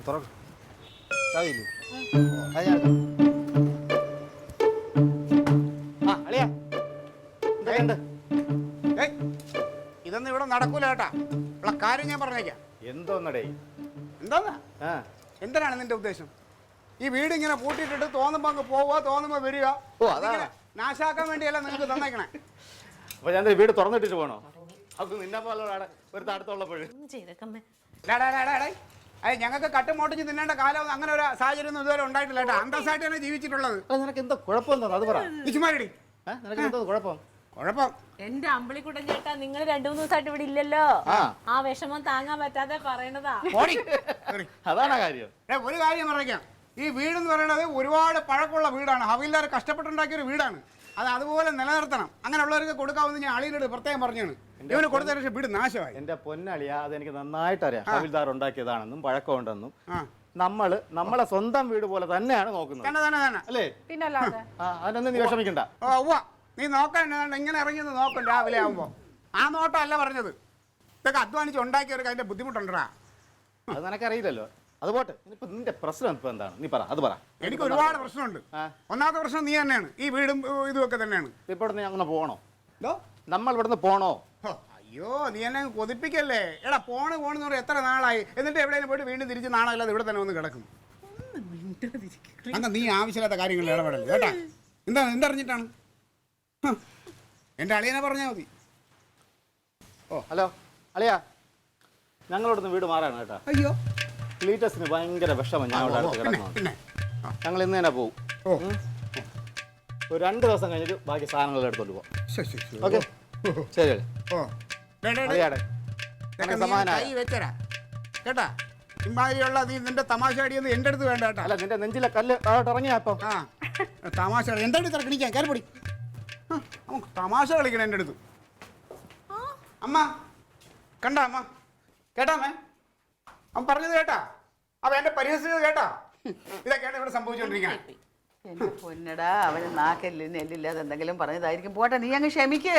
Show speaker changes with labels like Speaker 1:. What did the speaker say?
Speaker 1: തുറക്ക്. ചാവിയില്ലേ? ആ അളിയാ എന്തൊക്കെയുണ്ട്?
Speaker 2: ഏയ് ഇതൊന്നും ഇവിടെ നടക്കൂല കേട്ടാ. ഉള്ള കാര്യം ഞാൻ പറഞ്ഞേക്കാം.
Speaker 1: എന്തോന്നടേ?
Speaker 2: എന്താന്നാ
Speaker 1: ആ
Speaker 2: എന്തിനാണ് നിന്റെ ഉദ്ദേശം? ഈ വീട് ഇങ്ങനെ പൂട്ടിയിട്ടിട്ട് തോന്നുമ്പോ അങ്ങ് പോവുക, തോന്നുമ്പോ വരിക.
Speaker 1: ഓ, അതാണ്.
Speaker 2: ഇതിങ്ങനെ നാശാക്കാൻ വേണ്ടിയല്ല നിങ്ങൾക്ക് തന്നേക്കണേ.
Speaker 1: അപ്പൊ ഞാൻ വീട് തുറന്നിട്ടിട്ട് പോകണോ? അത് നിന്നെ പോലെ ഒരു അടുത്തുള്ളപ്പോഴ്
Speaker 2: അതെ ഞങ്ങൾക്ക് കട്ടുമോട്ടിച്ച് തിന്നേണ്ട കാലം അങ്ങനെ ഒരു സാഹചര്യം ഒന്നും ഇതുവരെ ഉണ്ടായിട്ടില്ല കേട്ടോ. അന്തസ്സായിട്ട് തന്നെ ജീവിച്ചിട്ടുള്ളത്.
Speaker 1: നിനക്ക് എന്തോ കുഴപ്പമെന്നോ അത് പറ.
Speaker 2: ചുമ്മാരടി
Speaker 1: നിനക്ക് എന്തോ കുഴപ്പം?
Speaker 2: കുഴപ്പം
Speaker 3: എന്റെ അമ്പിളിക്കുട്ടൻ ചേട്ടാ, നിങ്ങൾ 2-3 ദിവസമായിട്ട് ഇവിടെ ഇല്ലല്ലോ. ആ വിഷമം താങ്ങാൻ പറ്റാതെ പറയണതാ.
Speaker 2: ഓടി.
Speaker 1: അതാണ് കാര്യം.
Speaker 2: ഒരു കാര്യം പറഞ്ഞേക്കാം. ഈ വീടെന്ന് പറയുന്നത് ഒരുപാട് പഴക്കമുള്ള വീടാണ്. ഹവിൽദാർ കഷ്ടപ്പെട്ടുണ്ടാക്കിയ ഒരു വീടാണ്. അത് അതുപോലെ നിലനിർത്തണം. അങ്ങനെയുള്ളവർക്ക് കൊടുക്കാവുന്ന ഞാൻ അളിയിലോട് പ്രത്യേകം പറഞ്ഞാണ്. ഇവന് കൊടുത്ത ശേഷം വീട് നാശമായി.
Speaker 1: എന്റെ പൊന്നളിയാ, അത് എനിക്ക് നന്നായിട്ട് അറിയാം. ഹവിൽദാർ ഉണ്ടാക്കിയതാണെന്നും പഴക്കമുണ്ടെന്നും. നമ്മളെ സ്വന്തം വീട് പോലെ തന്നെയാണ് നോക്കുന്നത്.
Speaker 2: തന്നെ
Speaker 1: അല്ലേ?
Speaker 3: പിന്നല്ലാതെ
Speaker 1: അതിനൊന്നും നീ വിഷമിക്കണ്ട.
Speaker 2: നീ നോക്കാൻ ഇങ്ങനെ ഇറങ്ങിയത് നോക്കും രാവിലെ ആവുമ്പോ. ആ നോട്ടം അല്ല പറഞ്ഞത്. ഇതൊക്കെ അധ്വാനിച്ച് ഉണ്ടാക്കിയവർക്ക് അതിന്റെ ബുദ്ധിമുട്ടുണ്ടാ.
Speaker 1: അത് നിനക്കറിയില്ലല്ലോ. അത് പോട്ടെ. ഇപ്പൊ നിന്റെ പ്രശ്നം ഇപ്പൊ എന്താണ്? നീ പറ. അത് പറ.
Speaker 2: എനിക്ക് ഒരുപാട് പ്രശ്നമുണ്ട്. ഒന്നാമത്തെ പ്രശ്നം നീ തന്നെയാണ്. ഈ വീടും ഇതും ഒക്കെ തന്നെയാണ്.
Speaker 1: ഇപ്പൊ ഇവിടെ അങ്ങനെ പോകണോ? നമ്മൾ ഇവിടുന്ന് പോണോ?
Speaker 2: അയ്യോ നീ എന്നെ കൊതിപ്പിക്കല്ലേ. എടാ പോണെന്ന് പറഞ്ഞാൽ എത്ര നാളായി. എന്നിട്ട് എവിടെയെങ്കിലും പോയിട്ട് വീണ്ടും തിരിച്ച് നാളല്ലാതെ ഇവിടെ തന്നെ വന്ന് കിടക്കും. എന്നാ നീ ആവശ്യമില്ലാത്ത കാര്യങ്ങളിൽ ഇടപെടല്ലേ കേട്ടാ. എന്തറിഞ്ഞിട്ടാണ്? എൻ്റെ അളിയനെ പറഞ്ഞാൽ മതി.
Speaker 1: ഹലോ അളിയാ, ഞങ്ങളിവിടുന്ന് വീട് മാറാണ് കേട്ടാ.
Speaker 2: അയ്യോ
Speaker 1: ക്ലീറ്റസിന് ഭയങ്കര വിഷമം. ഞാൻ അവിടെ അടുത്ത് കിടക്കണം. ഞങ്ങൾ ഇന്ന് തന്നെ പോവും. ഒരു 2 ദിവസം കഴിഞ്ഞിട്ട് ബാക്കി സാധനങ്ങൾ എടുത്തോണ്ട് പോവാം. ഓക്കെ ശരി.
Speaker 2: വെച്ചരാ കേട്ടാ. ഇമാതിരിയുള്ള നീ നിന്റെ തമാശ അടിയൊന്നും എൻ്റെ അടുത്ത് വേണ്ട കേട്ടാ.
Speaker 1: അല്ല, നിന്റെ നെഞ്ചിലെ കല്ല് താഴോട്ട് ഇറങ്ങിയാ ഇപ്പം.
Speaker 2: തമാശ എന്താ തിരക്കണിക്കാൻ കയറിപ്പൊടി. തമാശ കളിക്കണം എൻ്റെ അടുത്ത്. അമ്മ കണ്ട അമ്മ കേട്ടാ അമ്മേ? അവൻ പറഞ്ഞത് കേട്ടാ? അവൻ എന്റെ പരിഹസിച്ചത് കേട്ടാ? ഇതൊക്കെയാണ് ഇവിടെ സംഭവിച്ചുകൊണ്ടിരിക്കുന്നത്.
Speaker 4: എന്റെ പൊന്നടാ, അവന് നാക്കല്ലിന് എല്ലില്ലാതെ എന്തെങ്കിലും പറഞ്ഞതായിരിക്കും. പോട്ടെ, നീ അങ്ങ് ക്ഷമിക്ക്.